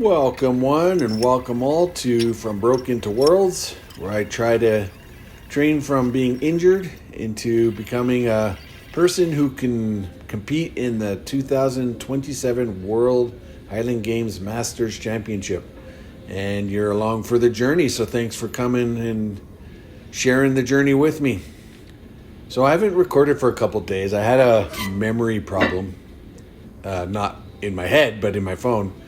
Welcome one and welcome all to From Broken to Worlds, where I try to train from being injured into becoming a person who can compete in the 2027 World Highland Games Masters Championship. And you're along for the journey, so thanks for coming and sharing the journey with me. So I haven't recorded for a couple days. I had a memory problem, not in my head, but in my phone.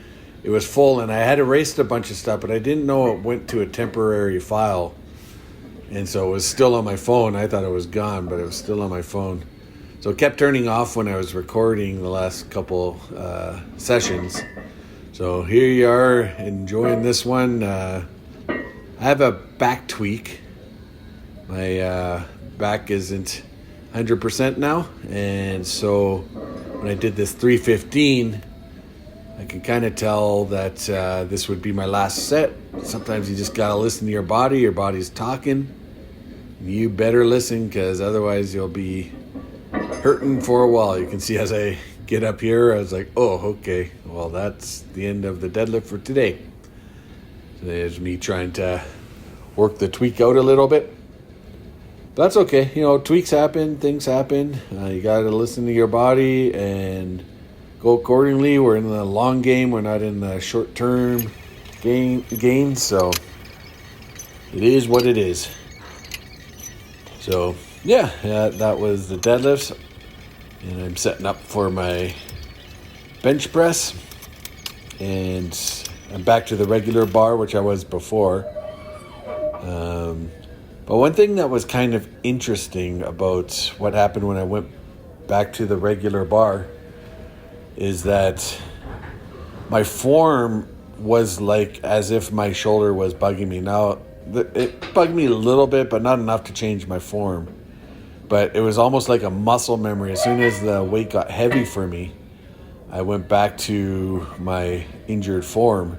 It was full and I had erased a bunch of stuff, but I didn't know it went to a temporary file. And so it was still on my phone. I thought it was gone, but it was still on my phone. So it kept turning off when I was recording the last couple sessions. So here you are enjoying this one. I have a back tweak. My back isn't 100% now. And so when I did this 315, I could kind of tell that this would be my last set. Sometimes you just got to listen to your body. Your body's talking. You better listen, because otherwise you'll be hurting for a while. You can see as I get up here, I was like, oh, okay. Well, that's the end of the deadlift for today. So there's me trying to work the tweak out a little bit. But that's okay. You know, tweaks happen. Things happen. You got to listen to your body and go accordingly. We're in the long game. We're not in the short-term gains. So it is what it is. So yeah, that was the deadlifts. And I'm setting up for my bench press. And I'm back to the regular bar, which I was before. But one thing that was kind of interesting about what happened when I went back to the regular bar is that my form was like as if my shoulder was bugging me. Now, it bugged me a little bit, but not enough to change my form. But it was almost like a muscle memory. As soon as the weight got heavy for me, I went back to my injured form,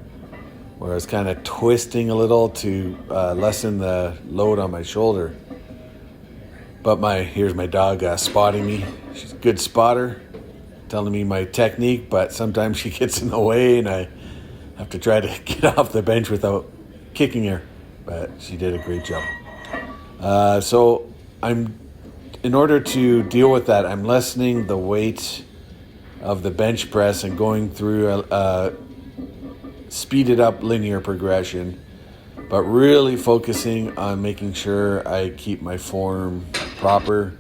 where I was kind of twisting a little to lessen the load on my shoulder. But here's my dog spotting me. She's a good spotter, telling me my technique, but sometimes she gets in the way and I have to try to get off the bench without kicking her. But she did a great job. So in order to deal with that, I'm lessening the weight of the bench press and going through a speeded up linear progression, but really focusing on making sure I keep my form proper.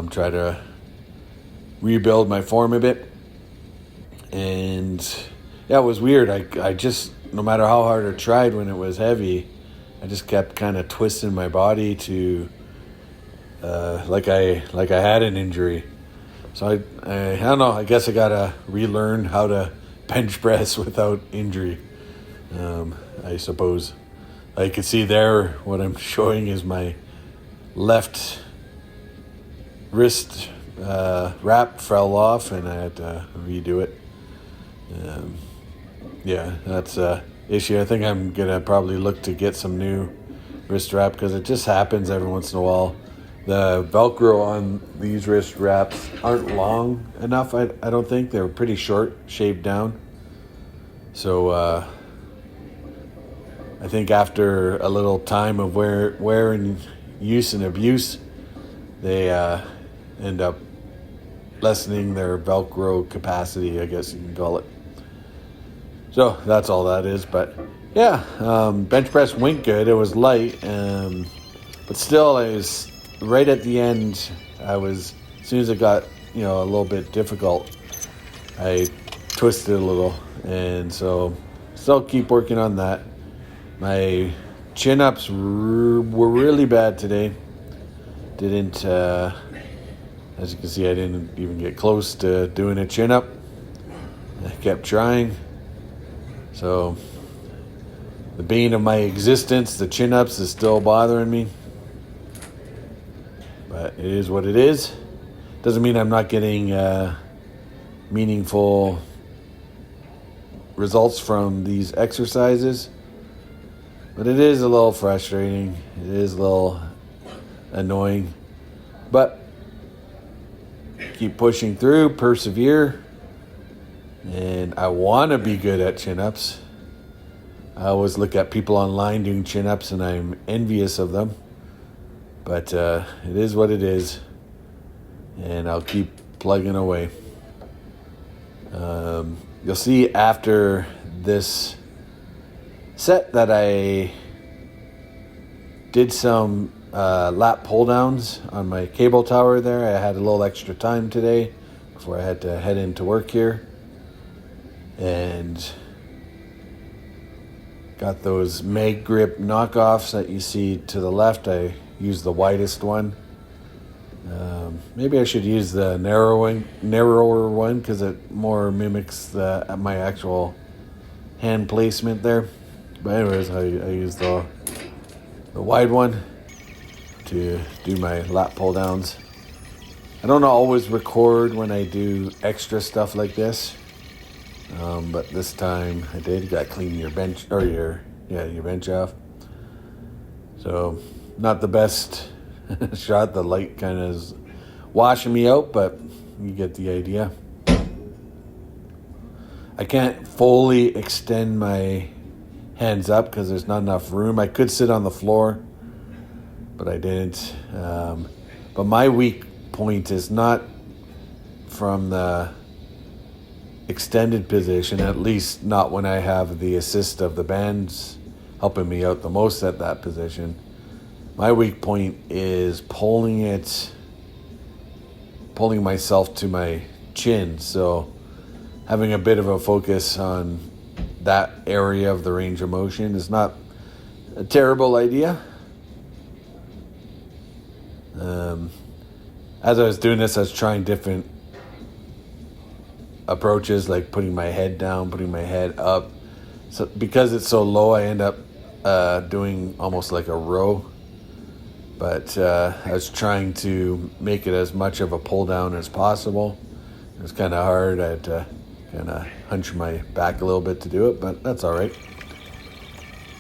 Try to rebuild my form a bit. And yeah, it was weird. I just, no matter how hard I tried when it was heavy, I just kept kind of twisting my body to like I had an injury. So I don't know, I guess I gotta relearn how to bench press without injury. I suppose. I can see there what I'm showing is my left wrist wrap fell off and I had to redo it. Yeah, that's a issue. I think I'm gonna probably look to get some new wrist wrap, because it just happens every once in a while. The Velcro on these wrist wraps aren't long enough. I don't think they're pretty short, shaved down. So I think after a little time of wear and use and abuse, they end up lessening their Velcro capacity, I guess you can call it. So that's all that is. But yeah, bench press went good. It was light, but still, I was right at the end. As soon as it got a little bit difficult, I twisted a little, and so still keep working on that. My chin-ups were really bad today. Didn't, as you can see, I didn't even get close to doing a chin-up. I kept trying. So the bane of my existence, the chin-ups, is still bothering me. But it is what it is. Doesn't mean I'm not getting meaningful results from these exercises. But it is a little frustrating. It is a little annoying. But keep pushing through, persevere. And I want to be good at chin-ups. I always look at people online doing chin-ups and I'm envious of them. But it is what it is. And I'll keep plugging away. You'll see after this set that I did some lat pull downs on my cable tower there. I had a little extra time today before I had to head into work here. And got those mag grip knockoffs that you see to the left. I used the widest one. Maybe I should use the narrower one because it more mimics my actual hand placement there. But anyways, I use the wide one to do my lat pull downs. I don't always record when I do extra stuff like this, but this time I did. You got to clean your bench or your bench off. So not the best shot. The light kind of is washing me out, but you get the idea. I can't fully extend my hands up because there's not enough room. I could sit on the floor, but I didn't. But my weak point is not from the extended position, at least not when I have the assist of the bands helping me out the most at that position. My weak point is pulling myself to my chin. So having a bit of a focus on that area of the range of motion is not a terrible idea. As I was doing this, I was trying different approaches, like putting my head down, putting my head up. So because it's so low, I end up doing almost like a row. But I was trying to make it as much of a pull down as possible. It was kind of hard. I had to kind of hunch my back a little bit to do it, but that's all right.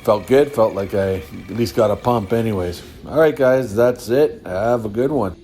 Felt good. Felt like I at least got a pump anyways. All right, guys, that's it. Have a good one.